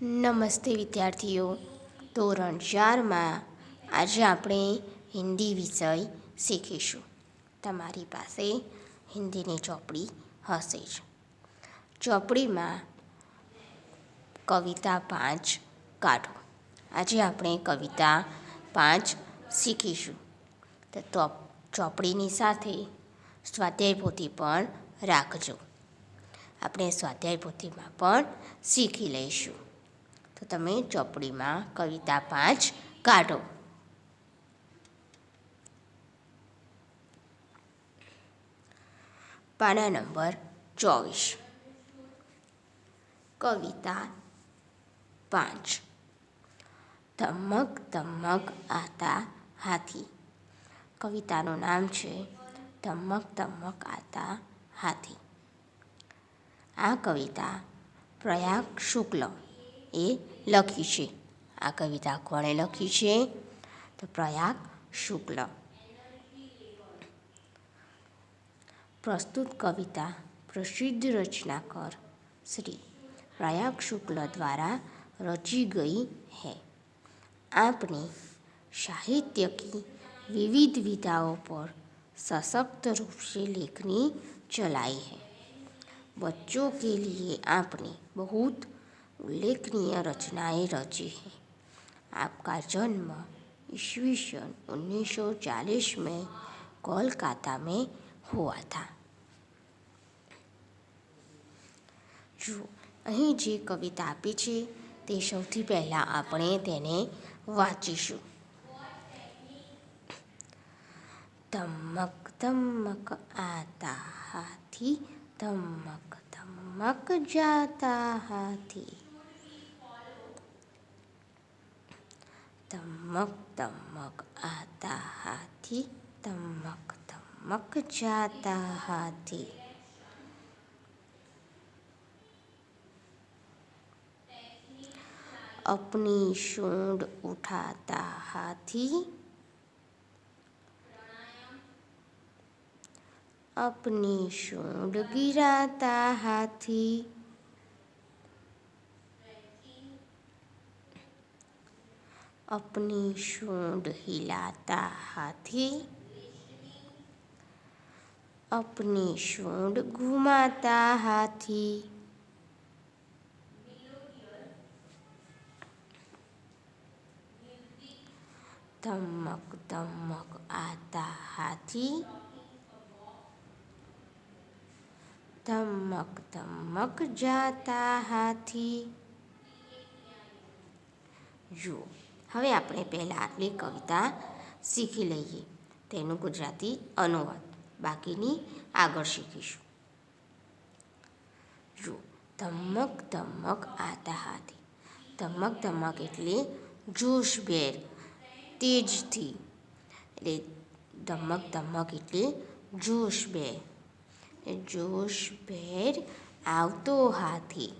નમસ્તે વિદ્યાર્થીઓ. ધોરણ 4માં આજે આપણે હિન્દી વિષય શીખીશું. તમારી પાસે હિન્દીની ચોપડી હશે જ. ચોપડીમાં કવિતા 5 કાઢો. આજે આપણે કવિતા 5 શીખીશું. તો ચોપડીની સાથે સ્વાધ્યાય પોથી પણ રાખજો. આપણે સ્વાધ્યાય પોથીમાં પણ શીખી લઈશું. તો તમે ચોપડીમાં કવિતા 5 કાઢો. પાના નંબર 24. કવિતા 5. ધમક ધમક આતા હાથી. કવિતાનું નામ છે ધમક ધમક આતા હાથી. આ કવિતા પ્રયાગ શુક્લ એ લખી છે. આ કવિતા કોણે લખી છે? તો પ્રયાગ શુક્લ. પ્રસ્તુત કવિતા પ્રસિદ્ધ रचनाकार श्री प्रयाग शुक्ल द्वारा रची गई है. आपने साहित्य की विविध विधाओं पर सशक्त रूप से लेखनी चलाई है. बच्चों के लिए आपने बहुत उल्लेखनीय रचनाएं रची हैं. आपका जन्म ईस्वी सन 1940 में कोलकाता में हुआ था. જો અહીં જે કવિતા આપી છે તે સૌથી પહેલાં આપણે તેને વાંચીશું. ધમક ધમક આતા હાથી, ધમક ધમક જાતા હાથી. ધમક ધમક આતા હાથી, ધમક ધમક જાતા હાથી. अपनी सूंड उठाता हाथी, अपनी सूंड गिराता हाथी. अपनी सूंड हिलाता हाथी, अपनी सूंड घुमाता हाथी. धमक धमक आता हाथी, धमक धमक जाता हाथी. જુઓ, હવે આપણે પહેલાં આટલી કવિતા શીખી લઈએ. તેનું ગુજરાતી અનુવાદ બાકીની આગળ શીખીશું. જુઓ, ધમક ધમક આતા હાથી. ધમક ધમક એટલે જોશભેર, તેજથી. એટલે ધમક ધમક એટલે જોશભેર. જોશભેર આવતો હાથી.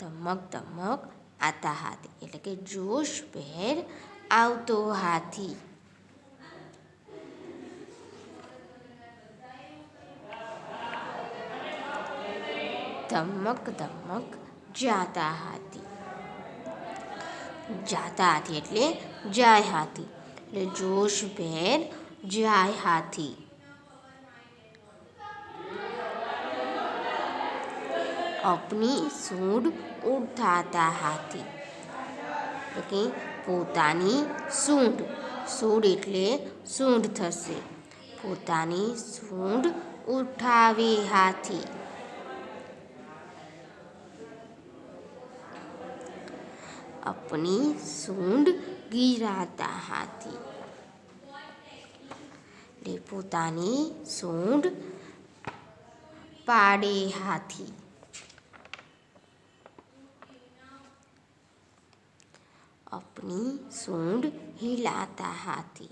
ધમક ધમક આતા હાથી એટલે કે જોશભેર આવતો હાથી. ધમક ધમક જાતા હાથી. જાતા હાથી એટલે જાય હાથી. એટલે જોશભેર જાય હાથી. अपनी सूंड उठाता हाथी એટલે કે પોતાની સૂંઢ. સૂંઢ એટલે સૂંઢ થશે. પોતાની સૂંઢ ઉઠાવે હાથી. अपनी सूंड गिराता हाथी એટલે પોતાની સૂંઢ પાડે હાથી. अपनी सूंड हिलाता हाथी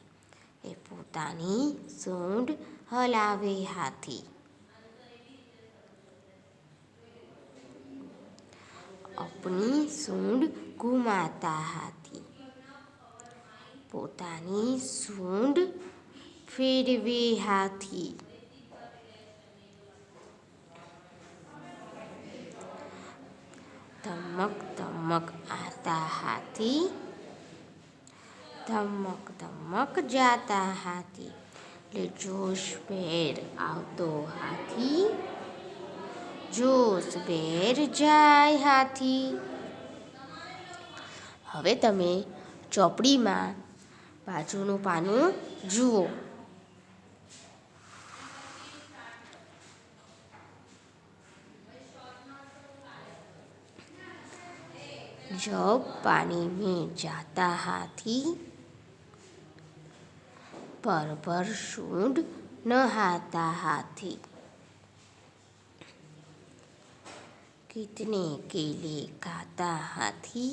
એ પોતાની સૂંઢ હલાવે હાથી. अपनी सूंड घुमाता हाथी પોતાની સૂંઢ ફેરવે હાથી. ધમક ધમક આતા હાથી, ધમક ધમક જાતા હાથી. એટલે જોશભેર આવતો હાથી, જોશભેર જાય હાથી. હવે તમે ચોપડીમાં બાજુનું પાનું જુઓ. जब पानी में जाता हाथी, पर पर सूंड नहाता हाथी. कितने केले खाता हाथी,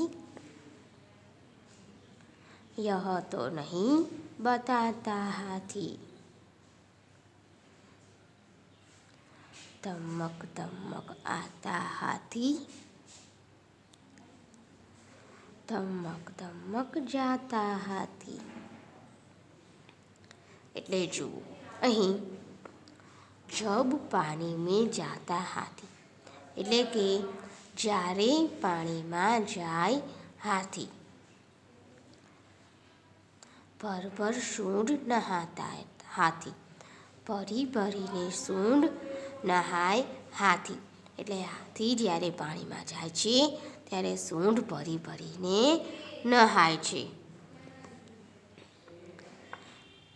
यह तो नहीं बताता हाथी. धमक धमक आता हाथी, ધમક ધમક જાતા હાથી. એટલે જુઓ અહીં જબ પાણી મેં જાતા હાથી એટલે કે જ્યારે પાણીમાં જાય હાથી. ભર ભર સૂંઢ નહાતા હાથી, ભરી ભરીને સૂંઢ નહાય હાથી. એટલે હાથી જ્યારે પાણીમાં જાય છે ત્યારે સૂંઢ ભરી ભરીને નહાય છે.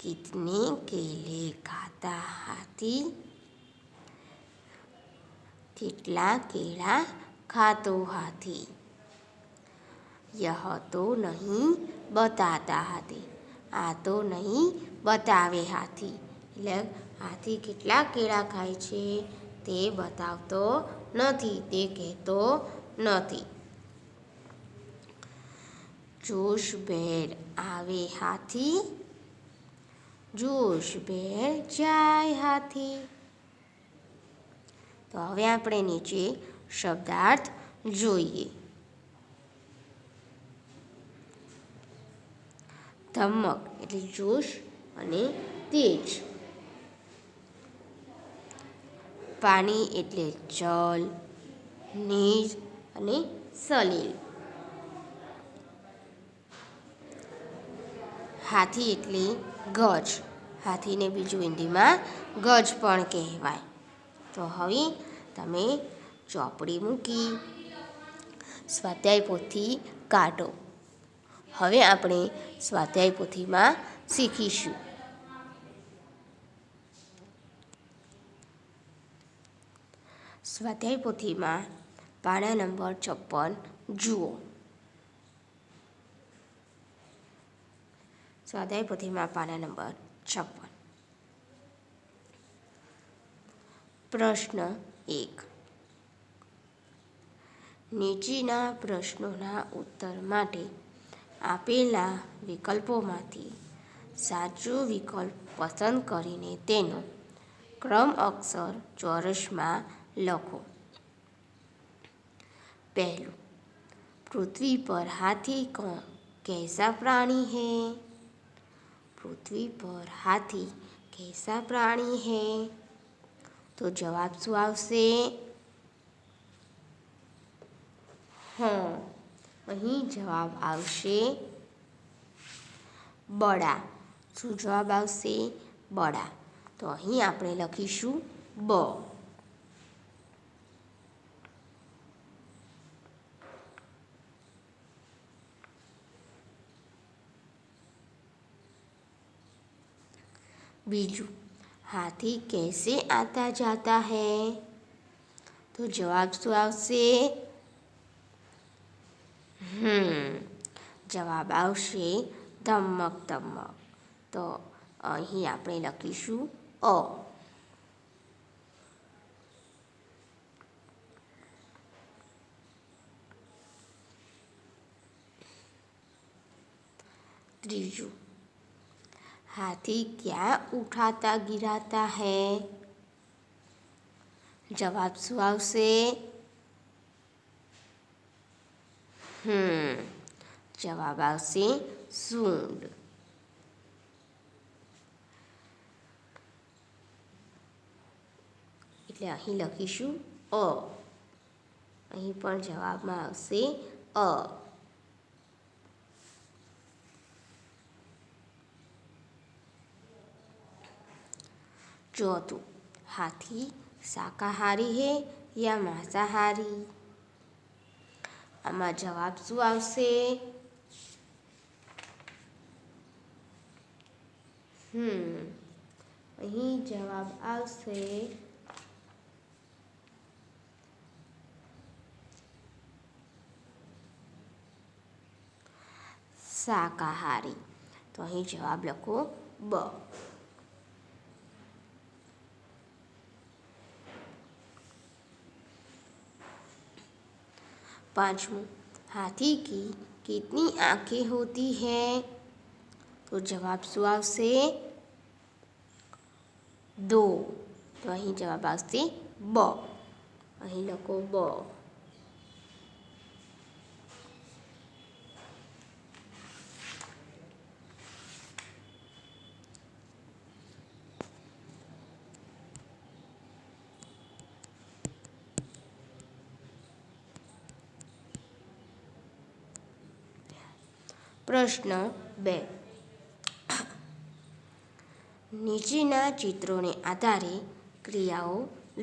કિતને કેલે ખાતા હાથી, કેટલા કેળા ખાતો હાથી. યહ તો નહીં બતાતા હાથી, આ તો નહીં બતાવે હાથી. એટલે હાથી કેટલા કેળા ખાય છે તે બતાવતો નથી, તે કહેતો નથી. જોશભેર આવે હાથી, જોશભેર જાય હાથી. તો હવે આપણે નીચે શબ્દાર્થ જોઈએ. ધમક એટલે જોશ અને તેજ. પાણી એટલે જલ, નીર અને સલીલ. હાથી એટલે ગજ, હાથીને બીજું હિન્દીમાં ગજ પણ કહેવાય. તો હવે તમે ચોપડી મૂકી સ્વાધ્યાય પોથી કાઢો. હવે આપણે સ્વાધ્યાય પોથીમાં શીખીશું. સ્વાધ્યાય પોથીમાં પાના નંબર 56 જુઓ. સ્વાધ્યાય પોથીમાં પાના નંબર 56. પ્રશ્ન 1. નીચેના પ્રશ્નોના ઉત્તર માટે આપેલા વિકલ્પોમાંથી સાચો વિકલ્પ પસંદ કરીને તેનો ક્રમ અક્ષર ચોરસમાં લખો. પહેલું, પૃથ્વી પર હાથી कैसा प्राणी है? पृथ्वी पर हाथी कैसा प्राणी है? तो जवाब શું આવશે? અહીં જવાબ આવશે બડા. શું જવાબ આવશે? બડા. તો અહીં આપણે લખીશું બ. बीजू, हाथी कैसे आता जाता है? तो जवाब શું આવશે? જવાબ આવશે ધમક ધમક. તો અહીં આપણે લખીશું અ. ત્રીજું, हाथी क्या उठाता गिराता है? जवाब શું આવશે? જવાબ આવશે સૂંઢ. એટલે અહીં લખીશું અ અહીં પણ જવાબમાં આવશે અ. चौथुं, हाथी शाकाहारी है या मांसाहारी? आमां जवाब शुं आवशे? અહીં જવાબ આવશે શાકાહારી. તો અહીં જવાબ લખો બ. पांचवं, हाथी की कितनी आंखें होती है? तो जवाब શું આવશે? 2. તો અહીં જવાબ આવશે બ. અહીં લખો બ. પ્રશ્ન 2. નીચેના ચિત્રોને આધારે ક્રિયાઓ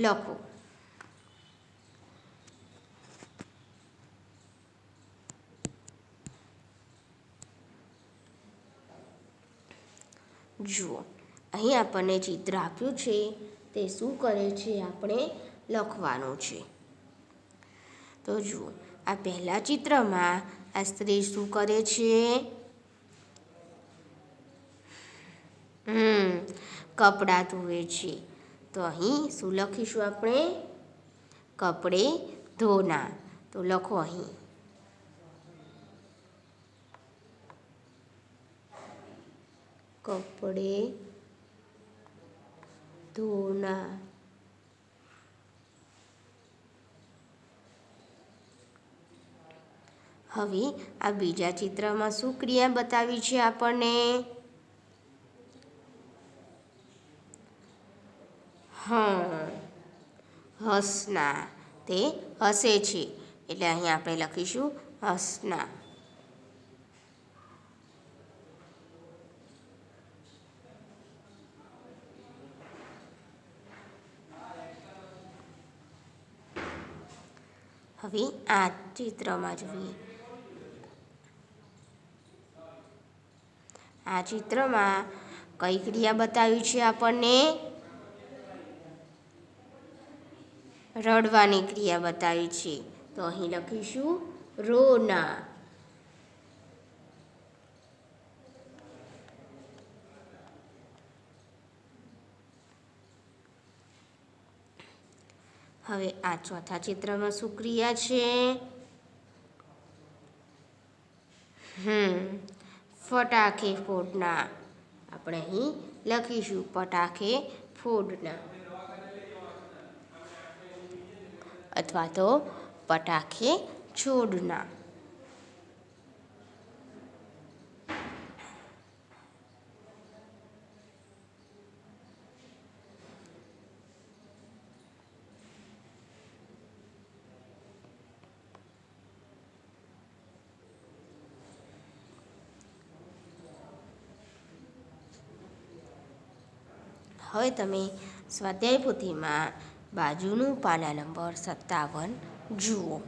લખો. જુઓ, અહીં આપણને ચિત્ર આપ્યું છે તે શું કરે છે આપણે લખવાનું છે. તો જુઓ, આ પહેલા ચિત્રમાં આ સ્ત્રી શું કરે છે? કપડાં ધોવે છે. તો અહીં શું લખીશું આપણે? કપડે ધોના. તો લખો અહીં કપડે ધોના. હવે આ બીજા ચિત્રમાં શું ક્રિયા બતાવી છે આપણને? હસના. તે હસે છે એટલે અહીં આપણે લખીશું હસના. હવે આ ચિત્રમાં જોઈએ. આ ચિત્રમાં કઈ ક્રિયા બતાવી છે આપણને? રડવાની ક્રિયા બતાવી છે. તો અહીં લખીશું રોના. હવે આ ચોથા ચિત્રમાં શું ક્રિયા છે? ફટાકે ફોડના. આપણે અહીં લખીશું પટાકે ફોડના અથવા તો પટાકે છોડના. હવે તમે સ્વાધ્યાય પોથીમાં બાજુનું પાના નંબર 57 જુઓ.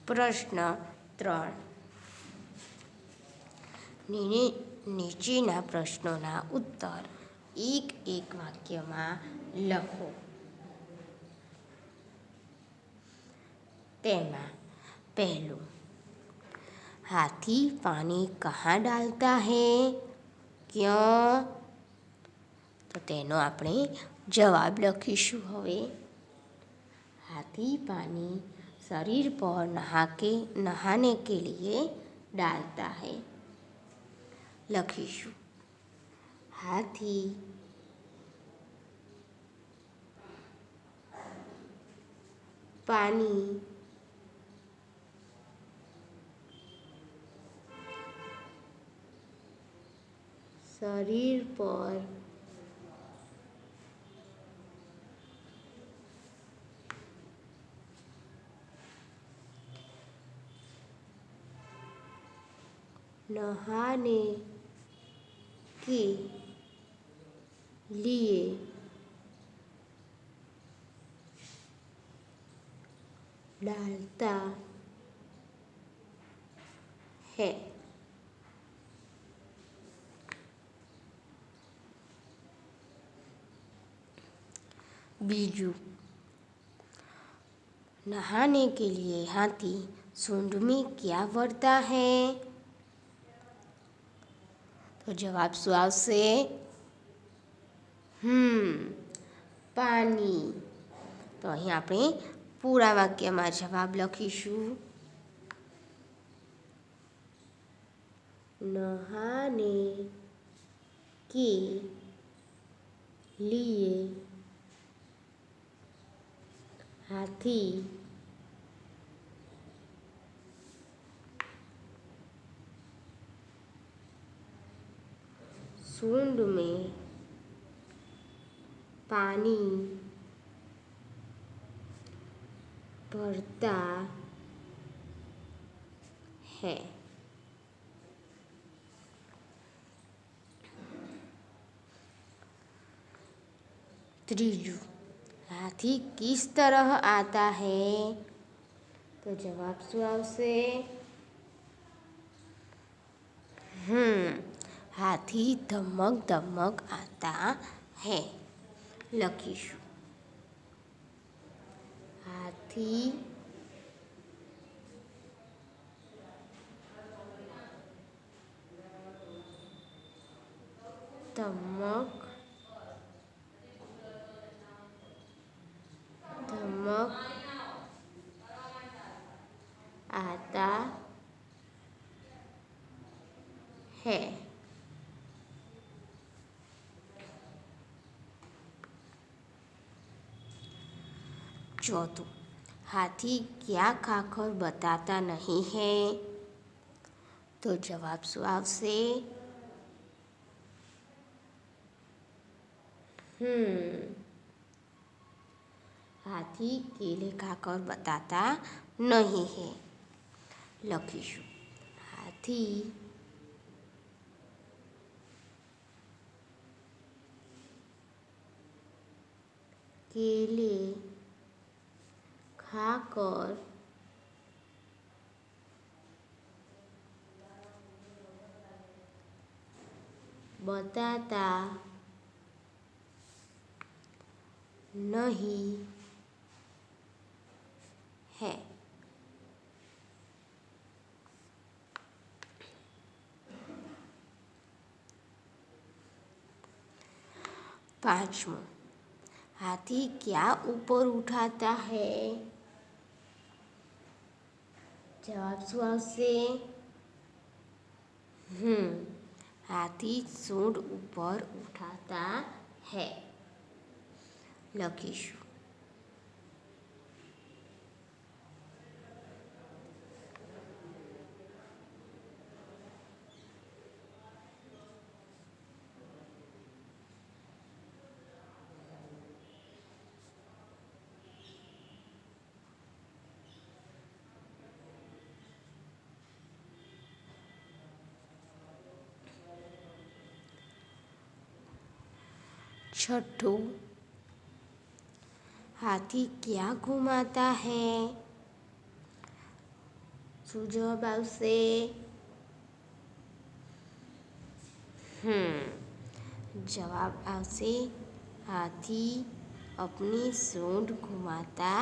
પ્રશ્ન 3. નીચેના પ્રશ્નોના ઉત્તર એક વાક્યમાં લખો. તેમાં पहलू, हाथी पानी कहाँ डालता है? क्यों? तो तेनो આપણે જવાબ લખીશું. હવે हाथी पानी शरीर पर नहाने के लिए डालता है. લખીશું हाथी पानी शरीर पर नहाने के लिए डालता है। बीजू, नहाने के लिए हाथी सूंड में क्या भरता है? तो जवाब શું આવશે? પાણી. તો અહીં આપણે પૂરા વાક્યમાં જવાબ લખીશું. नहाने के लिए हाथी सूंड में पानी भरता है। त्रीजू, हाथी किस तरह आता है? तो जवाब શું આવશે? हाथी धमक धमक आता है. लखीशु, हाथी धमक धमक आता है. चौथू, हाथी क्या खाकर बताता नहीं है? तो जवाब શું આવશે? हाथी केले खाकर बताता नहीं है. लखीशु, हाथी केले खाकर बताता नहीं है. पांचवा, हाथी क्या ऊपर उठाता है? जवाब શું આવશે? हाथी सूंड ऊपर उठाता है. लखीशु, छठो, हाथी क्या घुमाता है? શું જવાબ આવશે? जवाब આવશે हाथी अपनी सूंड घुमाता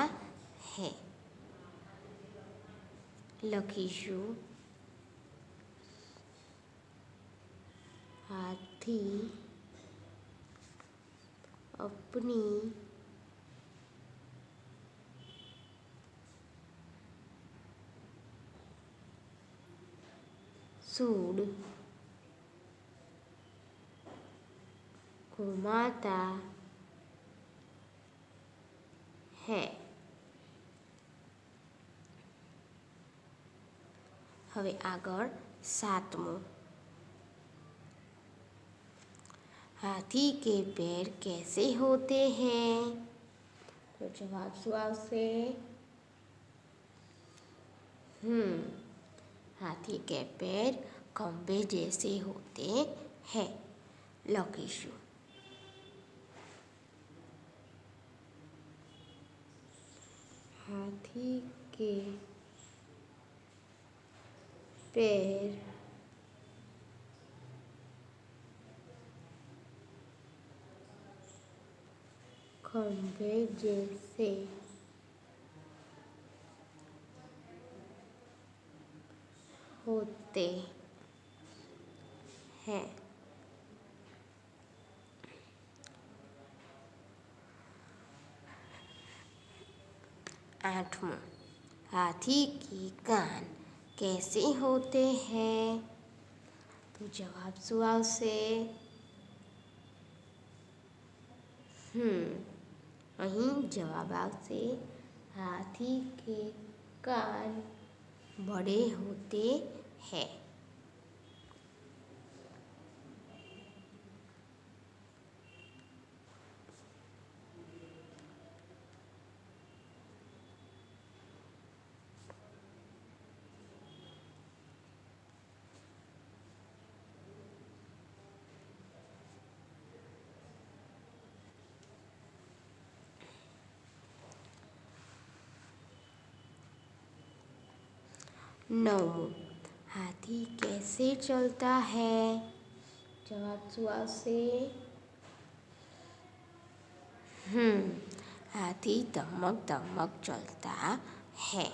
है. लखीशु, हाथी अपनी सूंड घुमाता है. હવે આગળ સાતમું, हाथी के पैर कैसे होते हैं? तो जवाब શું આવશે? हाथी के पैर खंभे जैसे होते हैं. લખીશું. हाथी के पैर खंभे जैसे होते हैं. 8. हाथी के कान कैसे होते हैं? तो जवाब શું આવશે? અહીં જવાબ આવશે हाथी के कान बड़े होते हैं. 9. हाथी कैसे चलता है? जवाब શું આવશે? हाथी धमक धमक चलता है.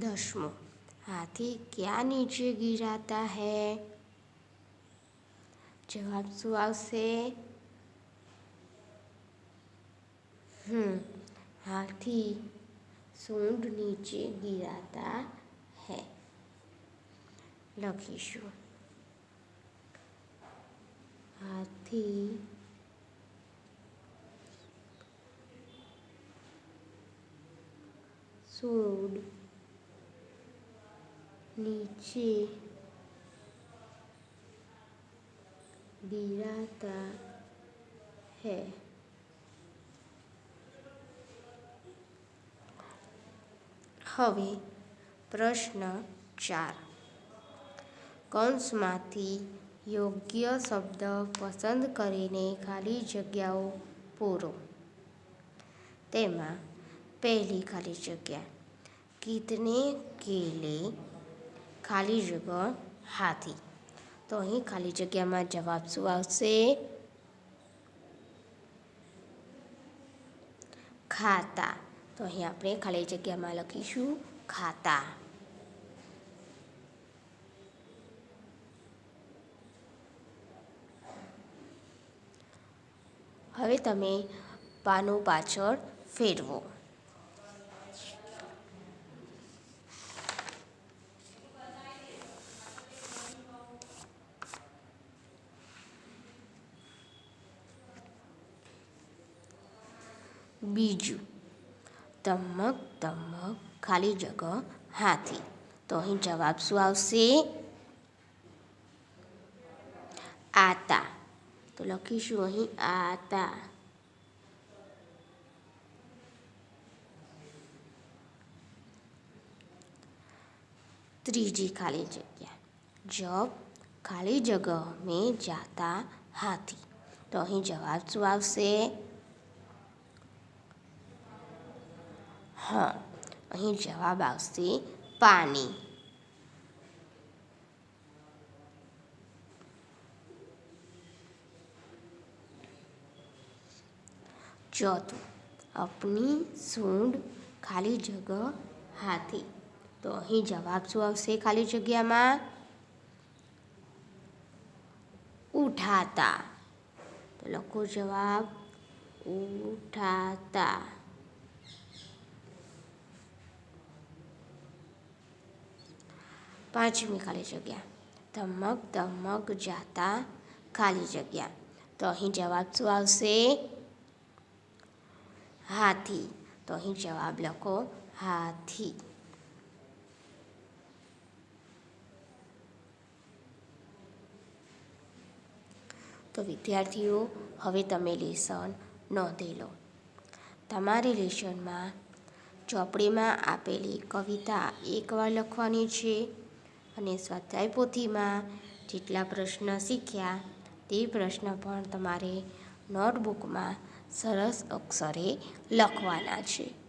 10. हाथी क्या नीचे गिराता है? जवाब શું આવશે? हाथी सूंड नीचे गिराता है. લખીશું. हाथी सूंड नीचे गिराता है. હવે પ્રશ્ન 4. કૌંસમાંથી યોગ્ય શબ્દ પસંદ કરીને ખાલી જગ્યાઓ પૂરો. તેમાં પહેલી ખાલી જગ્યા કિતને કેલે ખાલી જગ્યા હાથી. તો અહીં ખાલી જગ્યામાં જવાબ શું આવશે? ખાતા. તો અહીં આપણે ખાલી જગ્યામાં લખીશું ખાતા. હવે તમે પાનું પાછળ ફેરવો. બીજું ધમક ધમક ખાલી જગ્યા હાથી. તો અહીં જવાબ શું આવશે? આતા. તો લખીશું અહીં આતા. ત્રીજી ખાલી જગ્યા जब खाली जगह में जाता हाथी. तो અહીં જવાબ શું આવશે? અહીં જવાબ આવશે પાણી. चौथું अपनी सूंड खाली जगह हाथी. तो અહીં જવાબ શું આવશે ખાલી જગ્યામાં? उठाता. तो लखो जवाब ઉઠાતા. પાંચમી ખાલી જગ્યા, ધમક ધમક જાતા ખાલી જગ્યા. તો અહીં જવાબ શું આવશે? હાથી. તો અહીં જવાબ લખો હાથી. તો વિદ્યાર્થીઓ, હવે તમે લેસન નોંધી લો. તમારે લેસનમાં ચોપડીમાં આપેલી કવિતા એકવાર લખવાની છે અને સ્વાધ્યાય પોથીમાં જેટલા પ્રશ્ન શીખ્યા તે પ્રશ્ન પણ તમારે નોટબુકમાં સરસ અક્ષરે લખવાના છે.